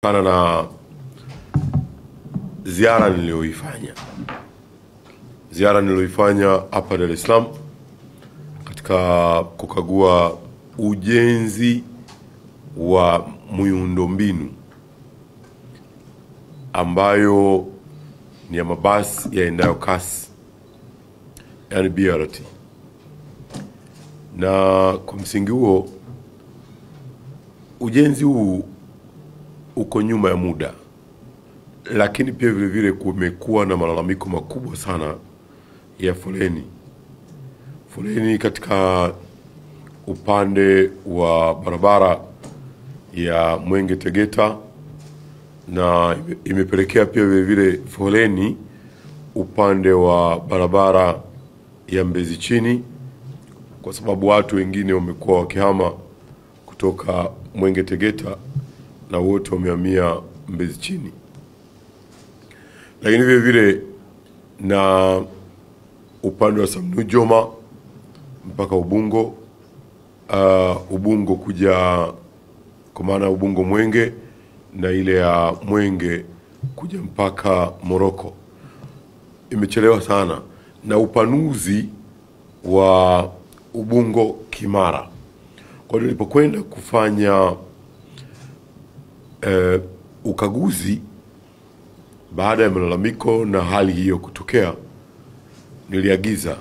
Kana na ziara niliyoifanya hapa Dar es Salaam katika kukagua ujenzi wa miundombinu ambayo ni ya mabasi yaendayo kasi, yani BRT. Na kwa msingi huo ujenzi huu uko nyuma ya muda, lakini pia vile vile kumekuwa na malalamiko makubwa sana ya foleni katika upande wa barabara ya Mwenge Tegeta, na imepelekea pia vile vile foleni upande wa barabara ya Mbezi Chini, kwa sababu watu wengine wamekuwa wakihama kutoka Mwenge Tegeta na wote wamehamia Mbezi Chini. Lakini vile vile na upande wa Sam Nujoma mpaka Ubungo kuja, kwa maana Ubungo Mwenge, na ile ya Mwenge kuja mpaka Moroko imechelewa sana, na upanuzi wa Ubungo Kimara. Kwa nilipokwenda kufanya ukaguzi baada ya malalamiko na hali hiyo kutokea, niliagiza,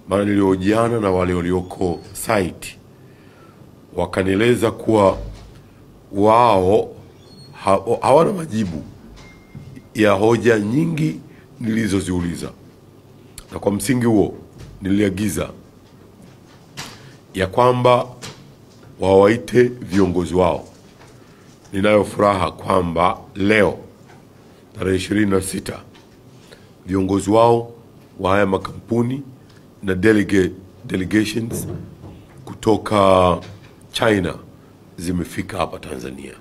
maana niliojiana na wale walioko site, wakanieleza kuwa wao hawana majibu ya hoja nyingi nilizoziuliza. Na kwa msingi huo niliagiza ya kwamba wawaite viongozi wao. Ninayo furaha kwamba leo tarehe 26 viongozi wao wa haya makampuni na delegations kutoka China zimefika hapa Tanzania,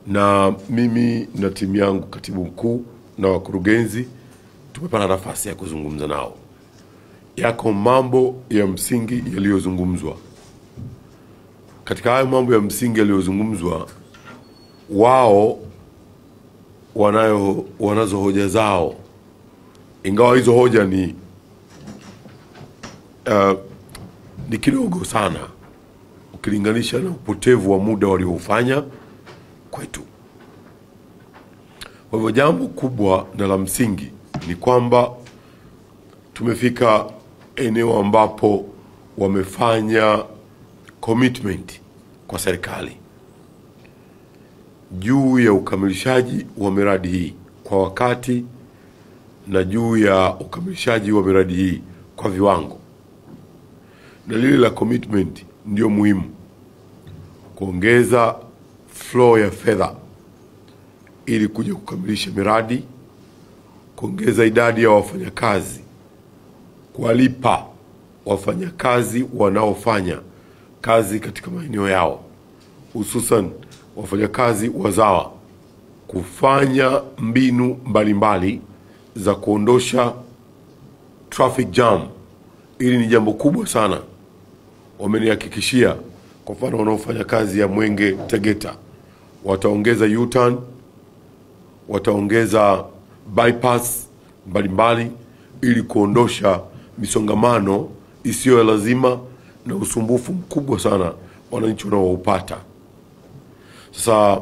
na mimi na timu yangu, katibu mkuu na wakurugenzi, tumepata nafasi ya kuzungumza nao. Yako mambo ya msingi yaliyozungumzwa. Katika hayo mambo ya msingi yaliyozungumzwa, wao wanazo hoja zao, ingawa hizo hoja ni kidogo sana ukilinganisha na upotevu wa muda waliofanya kwetu. Kwa hivyo jambo kubwa na la msingi ni kwamba tumefika eneo ambapo wamefanya commitment kwa serikali juu ya ukamilishaji wa miradi hii kwa wakati, na juu ya ukamilishaji wa miradi hii kwa viwango. Na lile la commitment ndio muhimu: kuongeza flow ya fedha ili kuja kukamilisha miradi, kuongeza idadi ya wafanyakazi, kuwalipa wafanyakazi wanaofanya kazi katika maeneo yao, hususan wafanyakazi wazawa, kufanya mbinu mbalimbali za kuondosha traffic jam. Ili ni jambo kubwa sana. Wamenihakikishia, kwa mfano wanaofanya kazi ya Mwenge Tegeta wataongeza U-turn, wataongeza bypass mbalimbali ili kuondosha misongamano isiyo lazima na usumbufu mkubwa sana wananchi wanaoupata. Sasa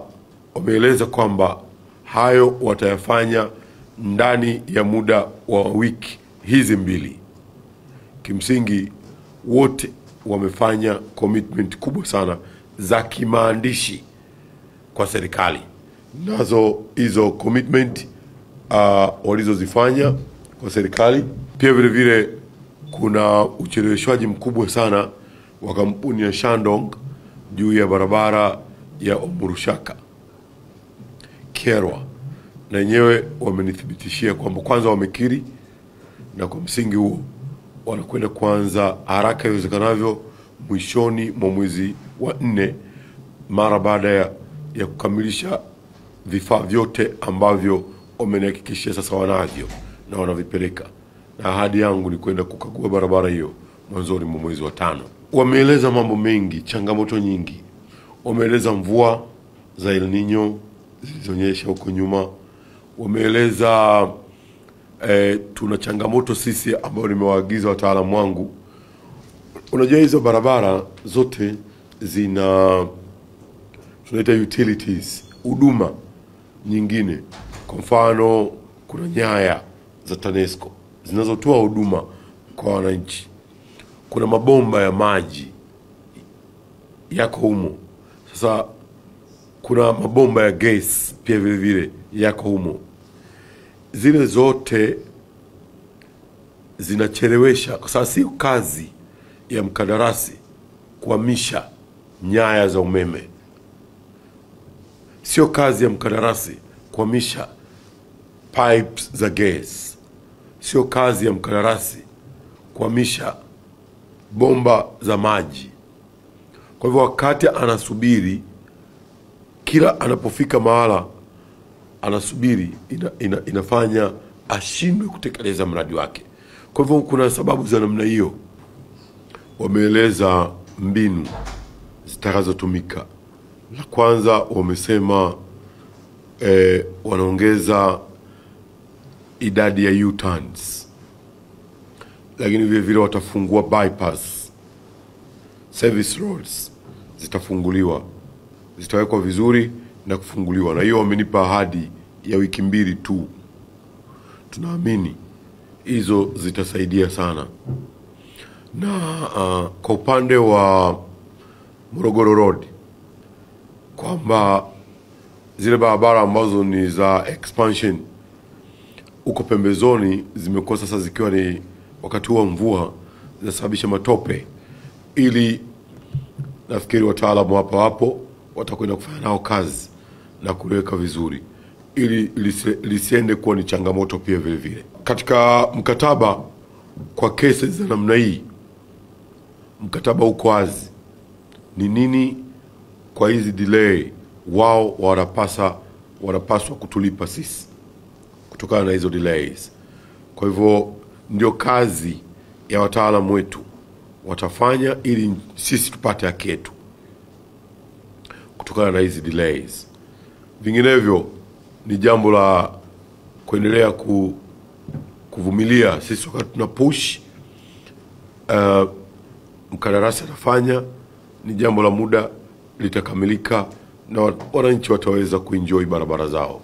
wameeleza kwamba hayo watayafanya ndani ya muda wa wiki hizi mbili. Kimsingi wote wamefanya commitment kubwa sana za kimaandishi kwa serikali. Nazo hizo commitment walizozifanya kwa serikali, pia vile vile kuna ucheleweshwaji mkubwa sana wa kampuni ya Shandong juu ya barabara ya Omurushaka Kyerwa, na wenyewe wamenithibitishia kwamba kwanza wamekiri, na kwa msingi huo wanakwenda kuanza haraka iwezekanavyo mwishoni mwa mwezi wa 4, mara baada ya kukamilisha vifaa vyote ambavyo wamenihakikishia sasa wanavyo na wanavipeleka. Na ahadi yangu ni kwenda kukagua barabara hiyo mwanzoni mwa mwezi wa 5. Wameeleza mambo mengi, changamoto nyingi. Wameeleza mvua za El Nino zilizonyesha huko nyuma. Wameeleza tuna changamoto sisi ambayo nimewaagiza wataalamu wangu. Unajua hizo barabara zote zina tunaita utilities, huduma nyingine. Kwa mfano kuna nyaya za TANESCO zinazotoa huduma kwa wananchi. Kuna mabomba ya maji yako humo. Sasa kuna mabomba ya gas pia vile vile yako humo. Zile zote zinachelewesha, kwa sababu sio kazi ya mkandarasi kuhamisha nyaya za umeme. Sio kazi ya mkandarasi kuhamisha pipes za gas. Sio kazi ya mkandarasi kuhamisha bomba za maji. Kwa hivyo wakati anasubiri, kila anapofika mahala anasubiri, inafanya ashindwe kutekeleza mradi wake. Kwa hivyo kuna sababu za namna hiyo. Wameeleza mbinu zitakazotumika. La kwanza wamesema wanaongeza idadi ya U-turns, lakini vile vile watafungua bypass. Service roads zitafunguliwa, zitawekwa vizuri na kufunguliwa, na hiyo wamenipa ahadi ya wiki 2 tu. Tunaamini hizo zitasaidia sana. Na kwa upande wa Morogoro Road, kwamba zile barabara ambazo ni za expansion uko pembezoni zimekuwa sasa zikiwa ni wakati wa mvua zinasababisha matope, ili nafikiri wataalamu hapo watakwenda kufanya nao kazi na kuweka vizuri ili lisiende kuwa ni changamoto pia vile vile. Katika mkataba kwa cases za namna hii, mkataba uko wazi ni nini kwa hizi delay wao wanapaswa kutulipa sisi kutokana na hizo delays. Kwa hivyo ndio kazi ya wataalamu wetu watafanya ili sisi tupate haki yetu kutokana na hizi delays. Vinginevyo ni jambo la kuendelea kuvumilia sisi wakati tuna push. Mkandarasi atafanya, ni jambo la muda, litakamilika na wananchi wataweza kuenjoy barabara zao.